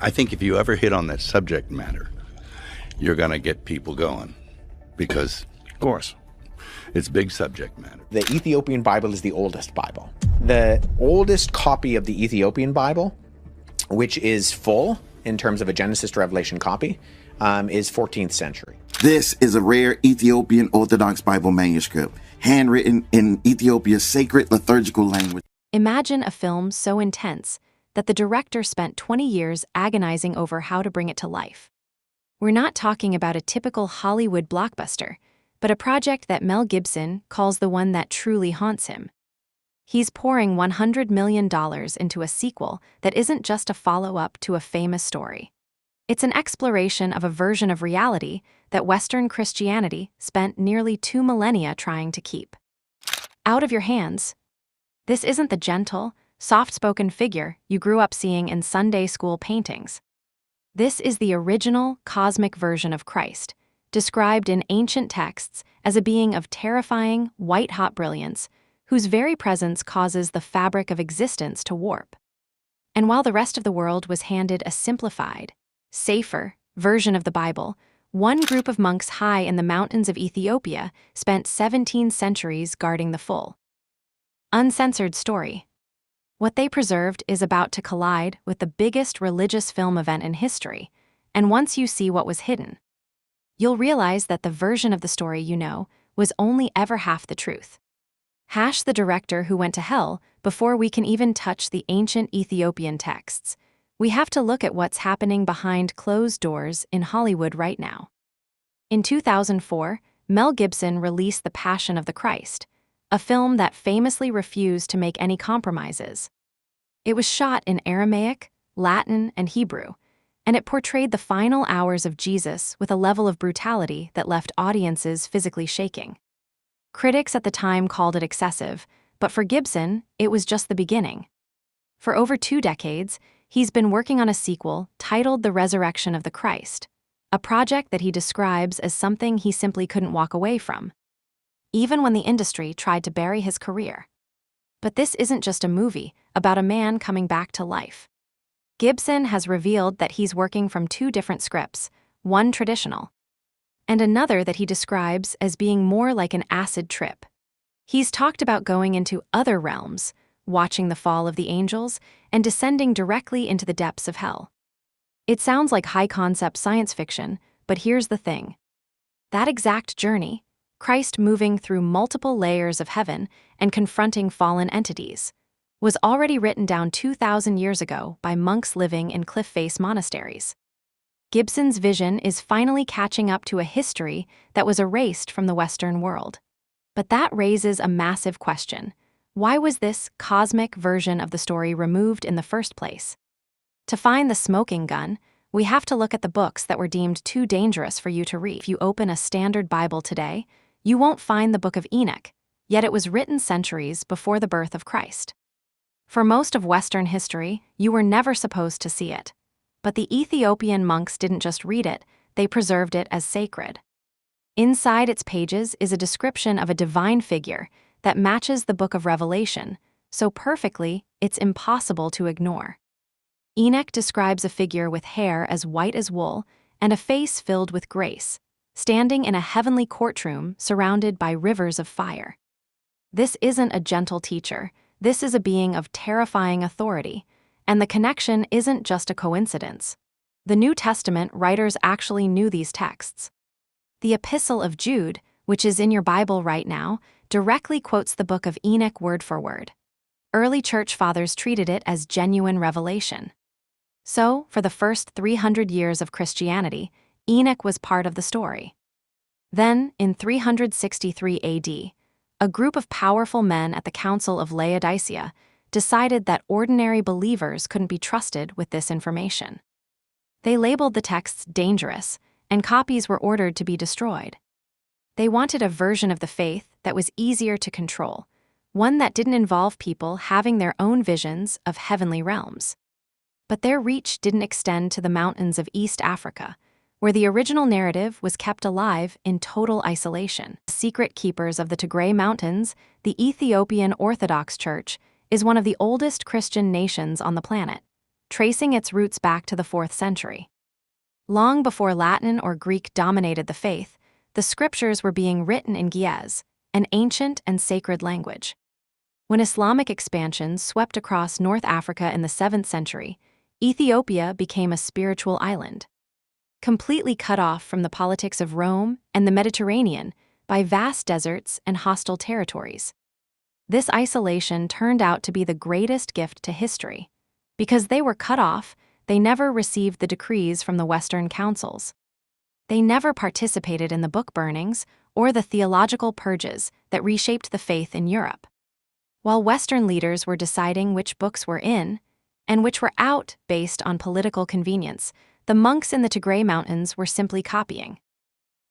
I think if you ever hit on that subject matter, you're going to get people going because, Of course. it's big subject matter. The Ethiopian Bible is the oldest Bible. The oldest copy of the Ethiopian Bible, which is full in terms of a Genesis to Revelation copy, is 14th century. This is a rare Ethiopian Orthodox Bible manuscript, handwritten in Ethiopia's sacred liturgical language. Imagine a film so intense that the director spent 20 years agonizing over how to bring it to life. We're not talking about a typical Hollywood blockbuster, but a project that Mel Gibson calls the one that truly haunts him. He's pouring $100 million into a sequel that isn't just a follow-up to a famous story. It's an exploration of a version of reality that Western Christianity spent nearly 2 millennia trying to keep out of your hands. This isn't the gentle, soft-spoken figure you grew up seeing in Sunday school paintings. This is the original cosmic version of Christ, described in ancient texts as a being of terrifying, white-hot brilliance, whose very presence causes the fabric of existence to warp. And while the rest of the world was handed a simplified, safer version of the Bible, one group of monks high in the mountains of Ethiopia spent 17 centuries guarding the full, uncensored story. What they preserved is about to collide with the biggest religious film event in history, and once you see what was hidden, you'll realize that the version of the story you know was only ever half the truth. Hash the director who went to hell before we can even touch the ancient Ethiopian texts. We have to look at what's happening behind closed doors in Hollywood right now. In 2004, Mel Gibson released The Passion of the Christ, a film that famously refused to make any compromises. It was shot in Aramaic, Latin, and Hebrew, and it portrayed the final hours of Jesus with a level of brutality that left audiences physically shaking. Critics at the time called it excessive, but for Gibson, it was just the beginning. For over 2 decades, he's been working on a sequel titled The Resurrection of the Christ, a project that he describes as something he simply couldn't walk away from, even when the industry tried to bury his career. But this isn't just a movie about a man coming back to life. Gibson has revealed that he's working from 2 different scripts, one traditional, and another that he describes as being more like an acid trip. He's talked about going into other realms, watching the fall of the angels, and descending directly into the depths of hell. It sounds like high-concept science fiction, but here's the thing. That exact journey, Christ moving through multiple layers of heaven and confronting fallen entities, was already written down 2,000 years ago by monks living in cliff-face monasteries. Gibson's vision is finally catching up to a history that was erased from the Western world. But that raises a massive question. Why was this cosmic version of the story removed in the first place? To find the smoking gun, we have to look at the books that were deemed too dangerous for you to read. If you open a standard Bible today, you won't find the Book of Enoch, yet it was written centuries before the birth of Christ. For most of Western history, you were never supposed to see it. But the Ethiopian monks didn't just read it, they preserved it as sacred. Inside its pages is a description of a divine figure that matches the Book of Revelation so perfectly it's impossible to ignore. Enoch describes a figure with hair as white as wool and a face filled with grace, standing in a heavenly courtroom surrounded by rivers of fire. This isn't a gentle teacher, this is a being of terrifying authority, and the connection isn't just a coincidence. The New Testament writers actually knew these texts. The Epistle of Jude, which is in your Bible right now, directly quotes the Book of Enoch word for word. Early church fathers treated it as genuine revelation. So, for the first 300 years of Christianity, Enoch was part of the story. Then, in 363 AD, a group of powerful men at the Council of Laodicea decided that ordinary believers couldn't be trusted with this information. They labeled the texts dangerous, and copies were ordered to be destroyed. They wanted a version of the faith that was easier to control, one that didn't involve people having their own visions of heavenly realms. But their reach didn't extend to the mountains of East Africa, where the original narrative was kept alive in total isolation. Secret keepers of the Tigray Mountains, the Ethiopian Orthodox Church is one of the oldest Christian nations on the planet, tracing its roots back to the 4th century. Long before Latin or Greek dominated the faith, the scriptures were being written in Ge'ez, an ancient and sacred language. When Islamic expansion swept across North Africa in the 7th century, Ethiopia became a spiritual island, completely cut off from the politics of Rome and the Mediterranean by vast deserts and hostile territories. This isolation turned out to be the greatest gift to history. Because they were cut off, they never received the decrees from the Western councils. They never participated in the book burnings or the theological purges that reshaped the faith in Europe. While Western leaders were deciding which books were in and which were out based on political convenience, the monks in the Tigray Mountains were simply copying.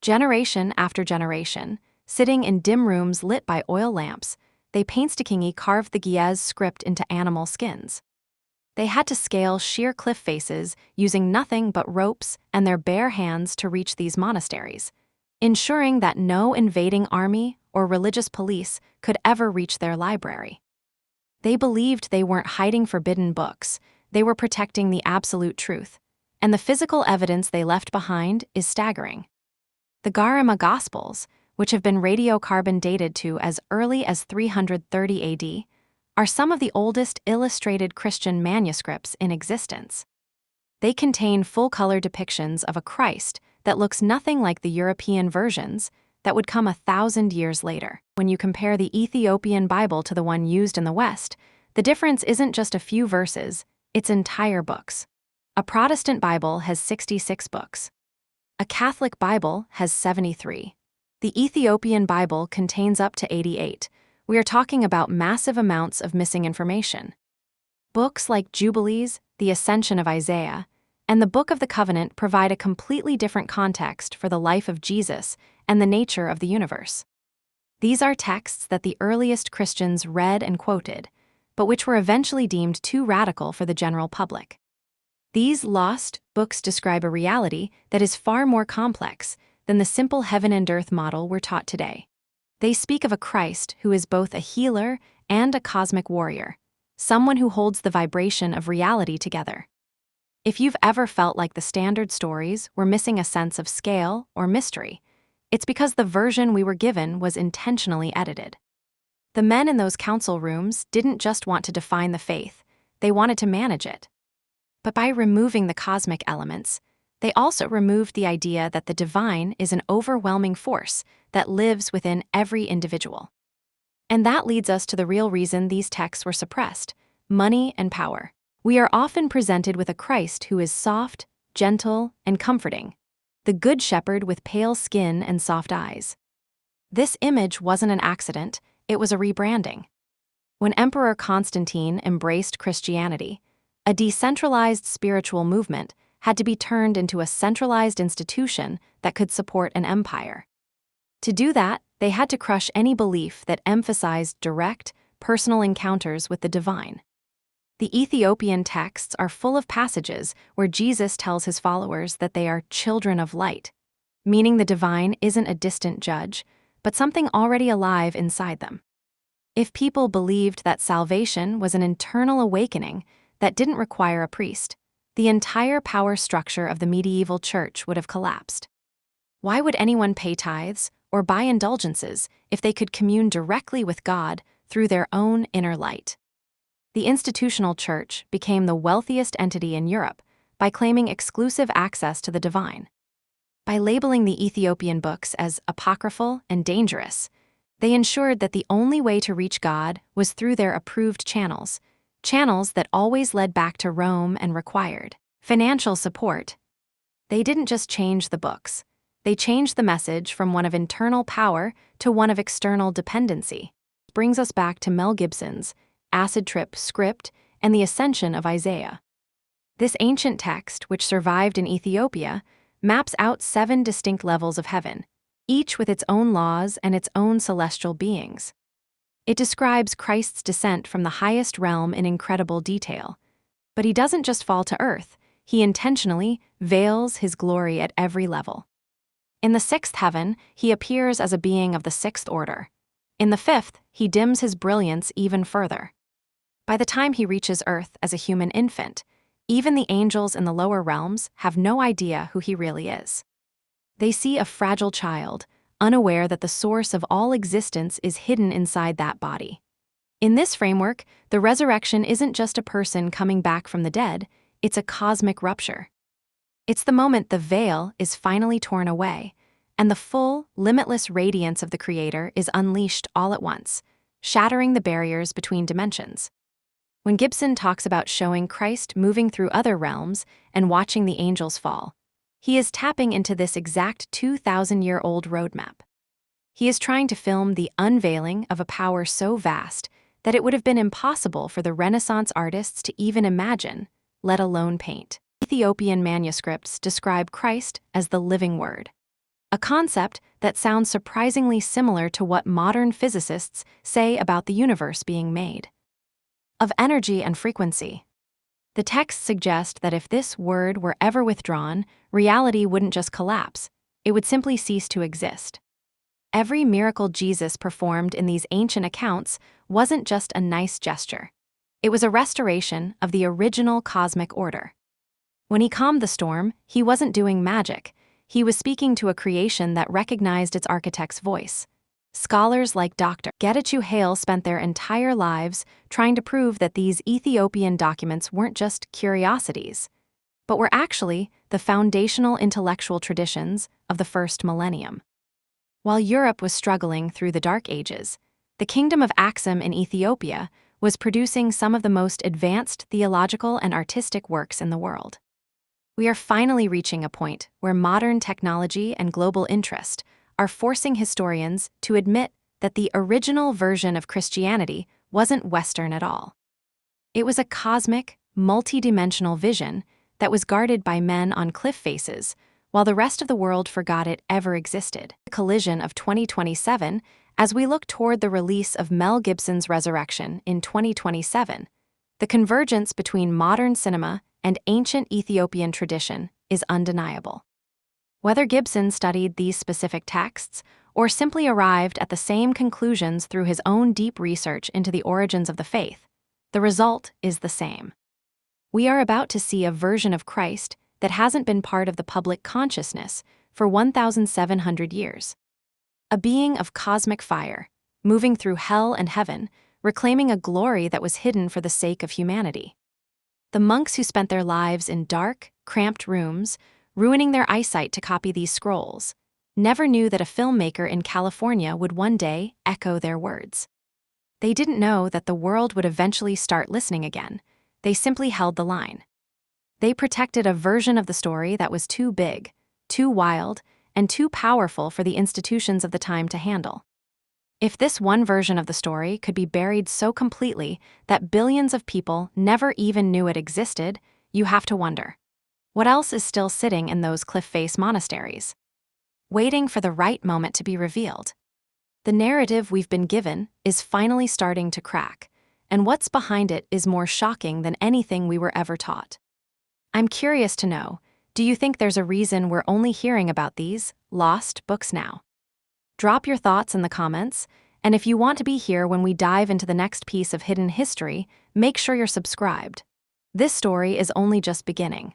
Generation after generation, sitting in dim rooms lit by oil lamps, they painstakingly carved the Ge'ez script into animal skins. They had to scale sheer cliff faces using nothing but ropes and their bare hands to reach these monasteries, ensuring that no invading army or religious police could ever reach their library. They believed they weren't hiding forbidden books, they were protecting the absolute truth, and the physical evidence they left behind is staggering. The Garima Gospels, which have been radiocarbon dated to as early as 330 AD, are some of the oldest illustrated Christian manuscripts in existence. They contain full-color depictions of a Christ that looks nothing like the European versions that would come 1,000 years later. When you compare the Ethiopian Bible to the one used in the West, the difference isn't just a few verses, it's entire books. A Protestant Bible has 66 books. A Catholic Bible has 73. The Ethiopian Bible contains up to 88. We are talking about massive amounts of missing information. Books like Jubilees, the Ascension of Isaiah, and the Book of the Covenant provide a completely different context for the life of Jesus and the nature of the universe. These are texts that the earliest Christians read and quoted, but which were eventually deemed too radical for the general public. These lost books describe a reality that is far more complex than the simple heaven and earth model we're taught today. They speak of a Christ who is both a healer and a cosmic warrior, someone who holds the vibration of reality together. If you've ever felt like the standard stories were missing a sense of scale or mystery, it's because the version we were given was intentionally edited. The men in those council rooms didn't just want to define the faith, they wanted to manage it. But by removing the cosmic elements, they also removed the idea that the divine is an overwhelming force that lives within every individual. And that leads us to the real reason these texts were suppressed: money and power. We are often presented with a Christ who is soft, gentle, and comforting, the good shepherd with pale skin and soft eyes. This image wasn't an accident, it was a rebranding. When Emperor Constantine embraced Christianity, a decentralized spiritual movement had to be turned into a centralized institution that could support an empire. To do that, they had to crush any belief that emphasized direct, personal encounters with the divine. The Ethiopian texts are full of passages where Jesus tells his followers that they are children of light, meaning the divine isn't a distant judge, but something already alive inside them. If people believed that salvation was an internal awakening that didn't require a priest, the entire power structure of the medieval church would have collapsed. Why would anyone pay tithes or buy indulgences if they could commune directly with God through their own inner light? The institutional church became the wealthiest entity in Europe by claiming exclusive access to the divine. By labeling the Ethiopian books as apocryphal and dangerous, they ensured that the only way to reach God was through their approved channels that always led back to Rome and required financial support. They didn't just change the books, they changed the message from one of internal power to one of external dependency. It brings us back to Mel Gibson's Acid Trip script and the Ascension of Isaiah. This ancient text, which survived in Ethiopia, maps out 7 distinct levels of heaven, each with its own laws and its own celestial beings. It describes Christ's descent from the highest realm in incredible detail. But he doesn't just fall to earth, he intentionally veils his glory at every level. In the 6th heaven, he appears as a being of the 6th order. In the 5th, he dims his brilliance even further. By the time he reaches earth as a human infant, Even the angels in the lower realms have no idea who he really is. They see a fragile child, unaware that the source of all existence is hidden inside that body. In this framework, the resurrection isn't just a person coming back from the dead, it's a cosmic rupture. It's the moment the veil is finally torn away, and the full, limitless radiance of the Creator is unleashed all at once, shattering the barriers between dimensions. When Gibson talks about showing Christ moving through other realms and watching the angels fall, he is tapping into this exact 2,000-year-old roadmap. He is trying to film the unveiling of a power so vast that it would have been impossible for the Renaissance artists to even imagine, let alone paint. Ethiopian manuscripts describe Christ as the living Word, a concept that sounds surprisingly similar to what modern physicists say about the universe being made of energy and frequency. The texts suggest that if this word were ever withdrawn, reality wouldn't just collapse, it would simply cease to exist. Every miracle Jesus performed in these ancient accounts wasn't just a nice gesture. It was a restoration of the original cosmic order. When he calmed the storm, he wasn't doing magic. He was speaking to a creation that recognized its architect's voice. Scholars like Dr. Getachew Hale spent their entire lives trying to prove that these Ethiopian documents weren't just curiosities, but were actually the foundational intellectual traditions of the first millennium. While Europe was struggling through the Dark Ages, the Kingdom of Axum in Ethiopia was producing some of the most advanced theological and artistic works in the world. We are finally reaching a point where modern technology and global interest are forcing historians to admit that the original version of Christianity wasn't Western at all. It was a cosmic, multi-dimensional vision that was guarded by men on cliff faces, while the rest of the world forgot it ever existed. The collision of 2027, as we look toward the release of Mel Gibson's Resurrection in 2027, the convergence between modern cinema and ancient Ethiopian tradition is undeniable. Whether Gibson studied these specific texts or simply arrived at the same conclusions through his own deep research into the origins of the faith, the result is the same. We are about to see a version of Christ that hasn't been part of the public consciousness for 1,700 years. A being of cosmic fire, moving through hell and heaven, reclaiming a glory that was hidden for the sake of humanity. The monks who spent their lives in dark, cramped rooms, ruining their eyesight to copy these scrolls, never knew that a filmmaker in California would one day echo their words. They didn't know that the world would eventually start listening again. They simply held the line. They protected a version of the story that was too big, too wild, and too powerful for the institutions of the time to handle. If this one version of the story could be buried so completely that billions of people never even knew it existed, you have to wonder, what else is still sitting in those cliff face monasteries, waiting for the right moment to be revealed? The narrative we've been given is finally starting to crack, and what's behind it is more shocking than anything we were ever taught. I'm curious to know, do you think there's a reason we're only hearing about these lost books now? Drop your thoughts in the comments, and if you want to be here when we dive into the next piece of hidden history, make sure you're subscribed. This story is only just beginning.